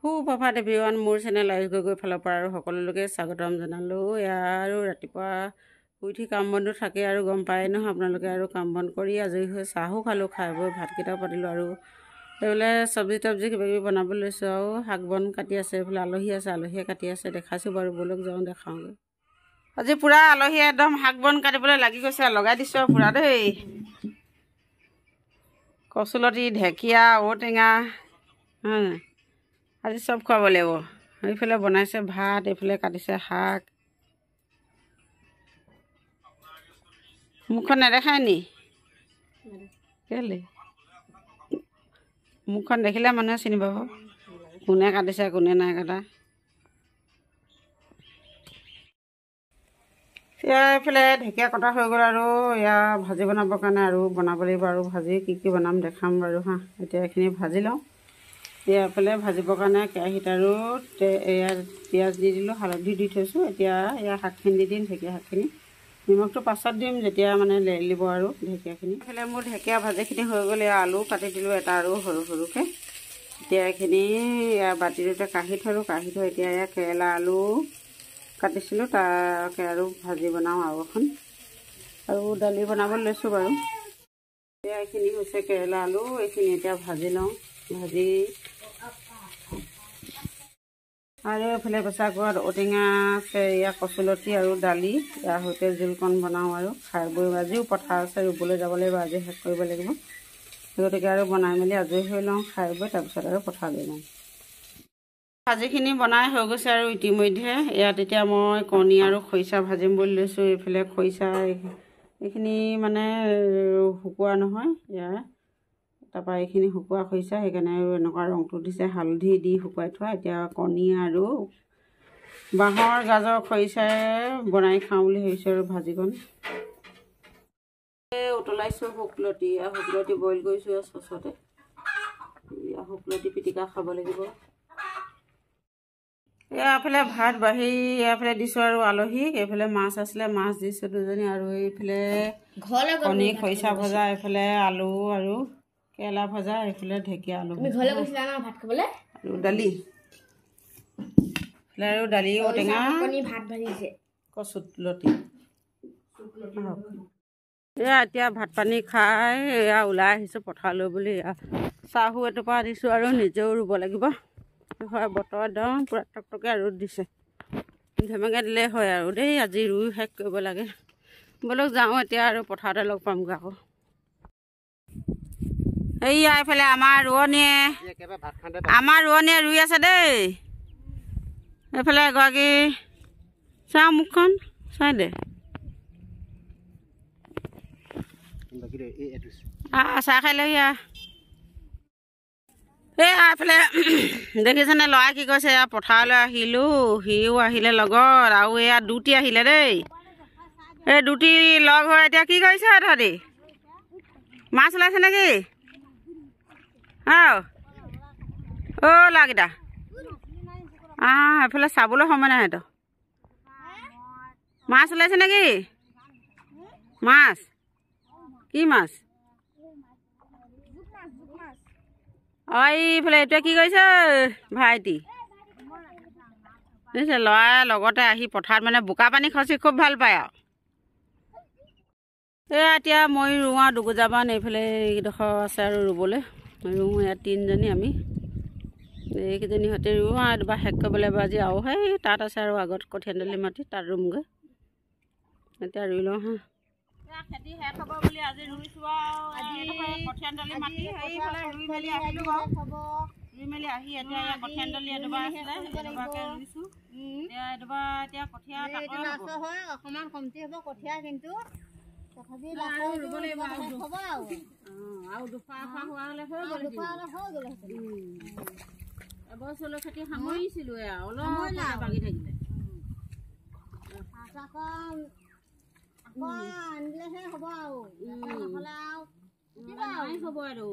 সুপ্ৰভাত everyone, মোৰ channel Ayush Gogoi ফালৰ পৰা আৰু সকলোলৈকে স্বাগতম জনালোঁ। আৰু ৰাতিপুৱা শুই উঠি কাম বনো থাকে আৰু গম পায় নহয় আপোনালোকে। আৰু কাম বন কৰি আজৰি হৈ চাহো খালোঁ, খাই বৈ ভাতকেইটাও পাতিলোঁ আৰু এইফালে চব্জি কিবাকিবি বনাবলৈ লৈছোঁ। আৰু শাক বন কাটি আছে, এইফালে আলহী আছে, আলহীয়ে কাটি আছে, দেখাইছোঁ বাৰু। বলক যাওঁ দেখাওঁগৈ। আজি পূৰা আলহীয়ে একদম শাক বন কাটিবলৈ লাগি গৈছে, লগাই দিছোঁ আৰু পূৰা দেই। কচুলতি, ঢেকীয়া, ঔটেঙা, আজি চব খুৱাব লাগিব। এইফালে বনাইছে ভাত, এইফালে কাটিছে শাক। মুখখন নেদেখাই নি? কেলে? মুখখন দেখিলে মানুহে চিনি পাব কোনে কাটিছে কোনে নাই কটা। এইফালে ঢেকীয়া কটা হৈ গ'ল আৰু এয়া ভাজি বনাবৰ কাৰণে আৰু বনাব লাগিব। আৰু ভাজি কি বনাম দেখাম বাৰু হা। এতিয়া এইখিনি ভাজি লওঁ। এইফালে ভাজিবৰ কাৰণে কেৰাহীত আৰু এয়া পিঁয়াজ দি দিলোঁ, হালধি দি থৈছোঁ। এতিয়া এয়া শাকখিনি দি দিম, ঢেকীয়া শাকখিনি। নিমখটো পাছত দিম যেতিয়া মানে লেৰেলিব আৰু ঢেকীয়াখিনি। এইফালে মোৰ ঢেকীয়া ভাজিখিনি হৈ গ'ল। এয়া আলু কাটি দিলোঁ এটা আৰু সৰু সৰুকৈ। এতিয়া এইখিনি এয়া বাতিটোতে কাঢ়ি থলোঁ, কাঢ়ি থৈ এতিয়া এয়া কেৰেলা আলু কাটিছিলোঁ, তাকে আৰু ভাজি বনাওঁ আৰু এখন। আৰু দালি বনাবলৈ লৈছোঁ বাৰু। এতিয়া এইখিনি হৈছে কেৰেলা আলু, এইখিনি এতিয়া ভাজি লওঁ। ভাজি আৰু এইফালে পেচাৰ কুকাৰত ঔটেঙা আছে, এয়া কচুলতি আৰু দালি, ইয়াৰ সৈতে জোলকণ বনাওঁ আৰু খাই বৈ। আজিও পথাৰ আছে, ৰুবলৈ যাব লাগিব, আজি শেষ কৰিব লাগিব। গতিকে আৰু বনাই মেলি আজৰি হৈ লওঁ, খাই বৈ তাৰপিছত আৰু পথাৰলৈ যাওঁ। ভাজিখিনি বনাই হৈ গৈছে আৰু ইতিমধ্যে ইয়াত এতিয়া মই কণী আৰু খৰিচা ভাজিম বুলি লৈছোঁ। এইফালে খৰিচা এইখিনি মানে শুকোৱা নহয় ইয়াৰ, তাৰপৰা এইখিনি শুকোৱা খৰিচা, সেইকাৰণে আৰু এনেকুৱা ৰংটো দিছে, হালধি দি শুকুৱাই থোৱা। এতিয়া কণী আৰু বাঁহৰ গাজৰ খৰিচাৰে বনাই খাওঁ বুলি ভাবিছোঁ আৰু ভাজিকণ। উতলাইছোঁ শুকলতি, শুকলতি বইল কৰিছোঁ চচতে। শুকলতি পিটিকা খাব লাগিব। এফালে ভাত বাঢ়ি এফালে দিছোঁ আৰু আলহীক। এইফালে মাছ আছিলে, মাছ দিছোঁ দুজনী। আৰু এইফালে কণী খৰিচা ভজা, এইফালে আলু আৰু কেৰেলা ভজা, এইফালে ঢেকীয়া আলু আৰু দালি। এইফালে আৰু দালি, ঔটেঙা, কচুলতি। এয়া এতিয়া ভাত পানী খাই এয়া ওলাই আহিছোঁ পথাৰলৈ বুলি। এয়া চাহো এটোপা দিছোঁ আৰু নিজেও ৰুব লাগিব। হয়, বতৰ একদম পূৰা টকটকীয়া ৰ'দ দিছে। ধেমেকে দিলে হয় আৰু দেই, আজি ৰুই শেষ কৰিব লাগে। বলক যাওঁ এতিয়া আৰু পথাৰতে লগ পামগৈ আকৌ। এইয়া এইফালে আমাৰ ৰোৱনীয়ে ৰুই আছে দেই। এইফালে এগৰাকী চাওঁ মুখখন চাই দে, চাহ খাই লহি। এইফালে দেখিছেনে ল'ৰাই কি কৈছে? এয়া পথাৰলৈ আহিলোঁ, সিও আহিলে লগত, আৰু এয়া দুটি আহিলে দেই। এই দুটি লগ হৈ এতিয়া কি কৰিছে তহঁতি? মাছ ওলাইছে নেকি? ল'ৰাকেইটা এইফালে চাবলৈ সময় নাই সিহঁতৰ। মাছ ওলাইছে নেকি? মাছ কি মাছ? এইফালে এইটোৱে কি কৰিছে ভাইটি? বুজিছে, ল'ৰাই লগতে আহি পথাৰত মানে বোকা পানী খচি খুব ভাল পায় আৰু। এতিয়া মই ৰুওঁ আৰু দুগুজামান এইফালে এইডোখৰ আছে আৰু ৰুবলৈ ৰুওঁ। ইয়াত তিনিজনী আমি, এইকেইজনী সৈতে ৰুওঁ আৰু এবাৰ শেষ কৰিব লাগিব আজি। আৰু সেই তাত আছে আৰু আগত কঠীয়াতলি মাটি, তাত ৰুমগৈ। এতিয়া ৰুই লওঁ হা। খেতি শেষ হ'ব বুলি আজি ৰুইছোঁ আৰু কঠীয়াতলি মাটি সেইফালে ৰুই মেলি আহিলোঁ বাৰু। ৰুই মেলি আহি এতিয়া কঠীয়াতলি এডোবা আছিলে, এডোবাকে ৰুইছোঁ। এডোবা এতিয়া কঠীয়া হয়, অকণমান কমটি হ'ব কঠীয়া, কিন্তু তথাপি ৰুব লাগিব আৰু দুফা হোৱা হ'লে হৈ গ'ল। এবছৰলৈ খেতি সামৰিছিলোঁ আৰু অলপ বাগি থাকিলে। আনিলেহে হ'ব আৰু নহ'লে আৰু হ'ব আৰু।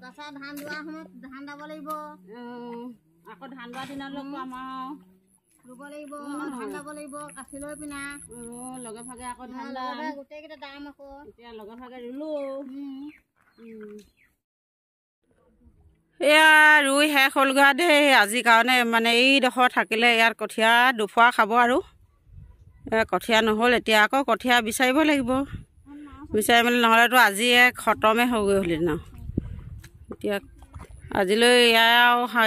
তাৰপিছত ধান দোৱাৰ সময়ত ধান দাব লাগিব, আকৌ ধান দোৱাৰ দিনালৈ আমাৰ ৰুব লাগিব, ধান দাব লাগিব, কাঠি লৈ পিনা লগে ভাগে আকৌ ধান গোটেইকেইটা দাম আকৌ। এতিয়া লগে ভাগে ৰুলোঁ। এয়া ৰুই শেষ হ'লগৈ দেই আজিৰ কাৰণে মানে এইডোখৰ থাকিলে ইয়াত কঠীয়া দুফুৱা খাব আৰু কঠীয়া নহ'ল এতিয়া আকৌ কঠীয়া বিচাৰিব লাগিব বিচাৰি মেলি নহ'লেতো আজিয়ে খতমে হৈ গৈ হ'লি ন এতিয়া আজিলৈ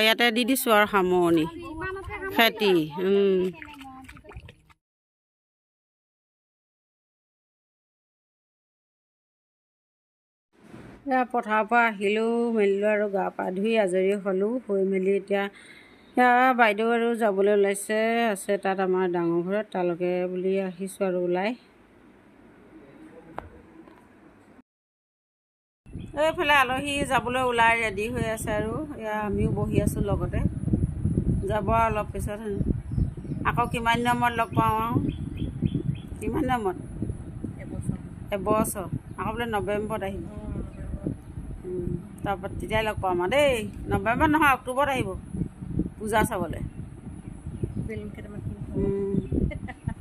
ইয়াতে দি দিছোঁ আৰু সামৰণি খেতি পথাৰৰ পৰা আহিলোঁ মেলিলোঁ আৰু গা পা ধুই আজৰি হ'লোঁ হৈ মেলি এতিয়া বাইদেউ আৰু যাবলৈ ওলাইছে আছে তাত আমাৰ ডাঙৰ ঘৰত তালৈকে বুলি আহিছোঁ আৰু ওলাই এইফালে আলহী যাবলৈ ওলাই ৰেডি হৈ আছে আৰু এয়া আমিও বহি আছোঁ লগতে যাব আৰু অলপ পিছত আকৌ কিমান দিনৰ মূৰত লগ পাওঁ আৰু কিমান দিনৰ মূৰত এবছৰ আকৌ বোলে নৱেম্বৰত আহিব তাৰপৰা তেতিয়াই লগ পাম আৰু দেই নৱেম্বৰত নহয় অক্টোবৰত আহিব পূজা চাবলৈ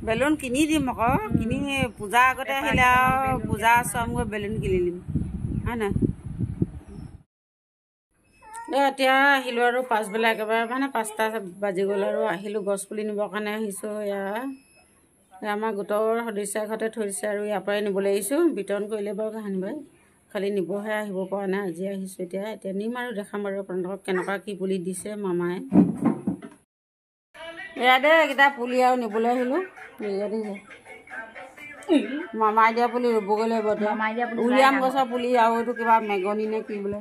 বেলুন কিনি দিম আকৌ কিনি পূজা আগতে আহিলে আৰু পূজা চামগৈ বেলুন কিনি দিম হয় নাই এতিয়া আহিলোঁ আৰু পাছবেলা একেবাৰে মানে 5টা বাজি গ'ল আৰু আহিলোঁ গছপুলি নিবৰ কাৰণে আহিছোঁ আমাৰ গোটৰ সদস্যা ঘৰতে থৈ দিছে আৰু ইয়াৰ পৰাই নিবলৈ আহিছোঁ বিতৰণ কৰিলে বাৰু কাহানিবাই খালি নিবহে আহিব পৰা নাই আজি আহিছোঁ এতিয়া নিম আৰু দেখাম আৰু আপোনালোকক কেনেকুৱা কি পুলি দিছে মামাই এয়া দে এইকেইটা পুলি আৰু নিবলৈ আহিলোঁ মামাই দিয়া পুলি ৰুবগৈ লাগিব উলিয়াম গছৰ পুলি আৰু এইটো কিবা মেগনি নে কি বোলে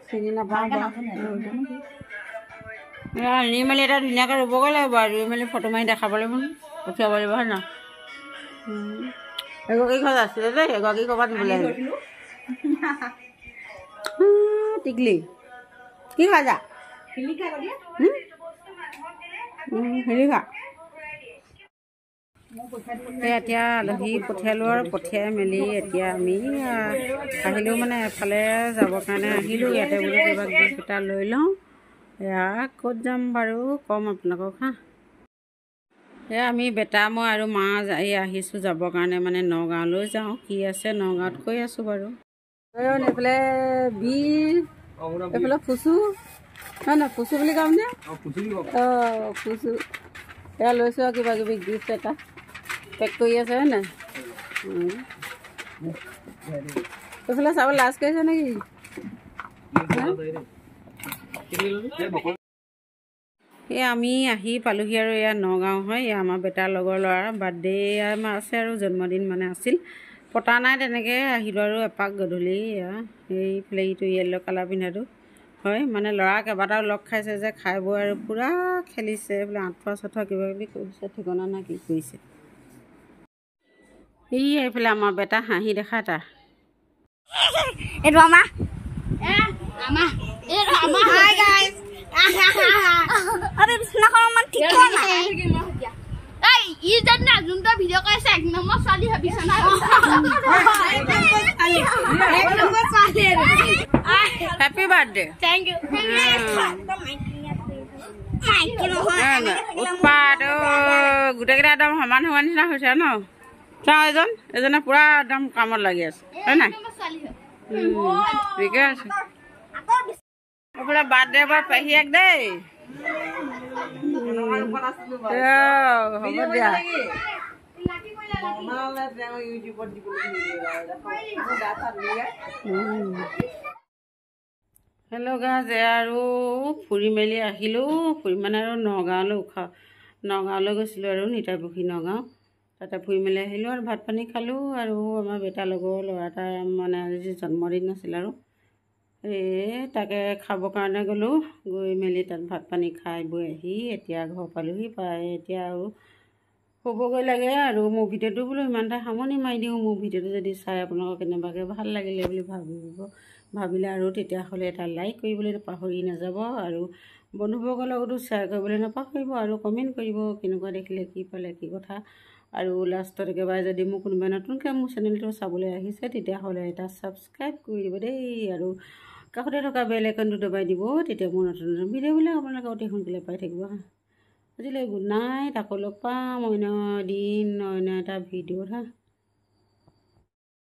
চিনি নাপাওঁ নি মেলি এটা ধুনীয়াকৈ ৰুবগৈ লাগিব আৰু ৰুই মেলি ফটো মাৰি দেখাব লাগিব পঠিয়াব লাগিব হয় নহয় এগৰাকী ঘৰত আছিলে দেই এগৰাকী ক'ৰবাত নিবলৈ আহিলোঁ টিকলি কি খা যা শিলিখা এতিয়া আলহী পঠিয়ালোঁ আৰু পঠিয়াই মেলি এতিয়া আমি আহিলোঁ মানে এফালে যাবৰ কাৰণে আহিলোঁ ইয়াতে বোলো কিবা গিফ্ট এটা লৈ লওঁ এয়া ক'ত যাম বাৰু ক'ম আপোনালোকক এয়া আমি বেটা মই আৰু মা আহিছোঁ যাবৰ কাৰণে মানে নগাঁৱলৈ যাওঁ কি আছে নগাঁৱত কৈ আছোঁ বাৰু এইফালে বিল এইফালে ফুচু হয় নহয় ফুচু বুলি ক'মনে ফুচু এয়া লৈছোঁ আৰু কিবা কিবি গিফ্ট এটা পেক কৰি আছে হয় নাই এইফালে চাব লাজ কৰিছে নেকি এই আমি আহি পালোহি আৰু এয়া নগাঁও হয় এয়া আমাৰ বেটাৰ লগৰ ল'ৰা বাৰ্থডে আমাৰ আছে আৰু জন্মদিন মানে আছিল পতা নাই তেনেকৈ আহিলোঁ আৰু এপাক গধূলি এয়া এইফালে ইটো য়েল্ল' কালাৰ পিন্ধাটো হয় মানে ল'ৰা কেইবাটাও লগ খাইছে যে খাই বৈ আৰু পূৰা খেলিছে বোলে আঁঠুৱা চাঠুৱা কিবা কিবি কৰিছে ঠিকনা নাই কি কৰিছে এইফালে আমাৰ বেটা হাঁহি দেখা তাৰ এইটো আমাৰ হেপী বাৰ্থডে থেংক ইউ উৎপাত গোটেইকেইটা একদম সমান সমান নিচিনা হৈছে ন চাওঁ এজনে পূৰা একদম কামত লাগি আছে হয় নাই ঠিকে আছে এইফালে বাৰ্থডে বাৰ পেহীয়েক দেই হ'ব দিয়া হেল্ল' গাজ আৰু ফুৰি মেলি আহিলোঁ ফুৰি মানে আৰু নগাঁৱলৈ গৈছিলোঁ আৰু নিতাইপুখুৰী নগাঁও তাতে ফুৰি মেলি আহিলোঁ আৰু ভাত পানী খালোঁ আৰু আমাৰ বেটাৰ লগৰ ল'ৰা এটাৰ মানে আজি জন্মদিন আছিল আৰু তাকে খাবৰ কাৰণে গ'লোঁ গৈ মেলি তাত ভাত পানী খাই বৈ আহি এতিয়া ঘৰ পালোহি পাই এতিয়া আৰু শুবগৈ লাগে আৰু মোৰ ভিডিঅ'টো বোলো ইমানটা সামৰণি মাৰি দিওঁ মোৰ ভিডিঅ'টো যদি চাই আপোনালোকৰ কেনেবাকৈ ভাল লাগিলে বুলি ভাবিলে আৰু তেতিয়াহ'লে এটা লাইক কৰিবলৈ পাহৰি নাযাব আৰু বন্ধুবৰ্গৰ লগতো শ্বেয়াৰ কৰিবলৈ নাপাহৰিব আৰু কমেণ্ট কৰিব কেনেকুৱা দেখিলে কি পালে কি কথা আৰু লাষ্টত একেবাৰে যদি মোক কোনোবাই নতুনকৈ মোৰ চেনেলটো চাবলৈ আহিছে তেতিয়াহ'লে এটা ছাবস্ক্ৰাইব কৰি দিব দেই আৰু কাষতে থকা বেল আইকনটো দবাই দিব তেতিয়া মোৰ নতুন নতুন ভিডিঅ'বিলাক আপোনালোকে অতি সোনকালে পাই থাকিব আজিলৈ গুড নাইট আকৌ লগ পাম অন্য দিন অন্য এটা ভিডিঅ'ত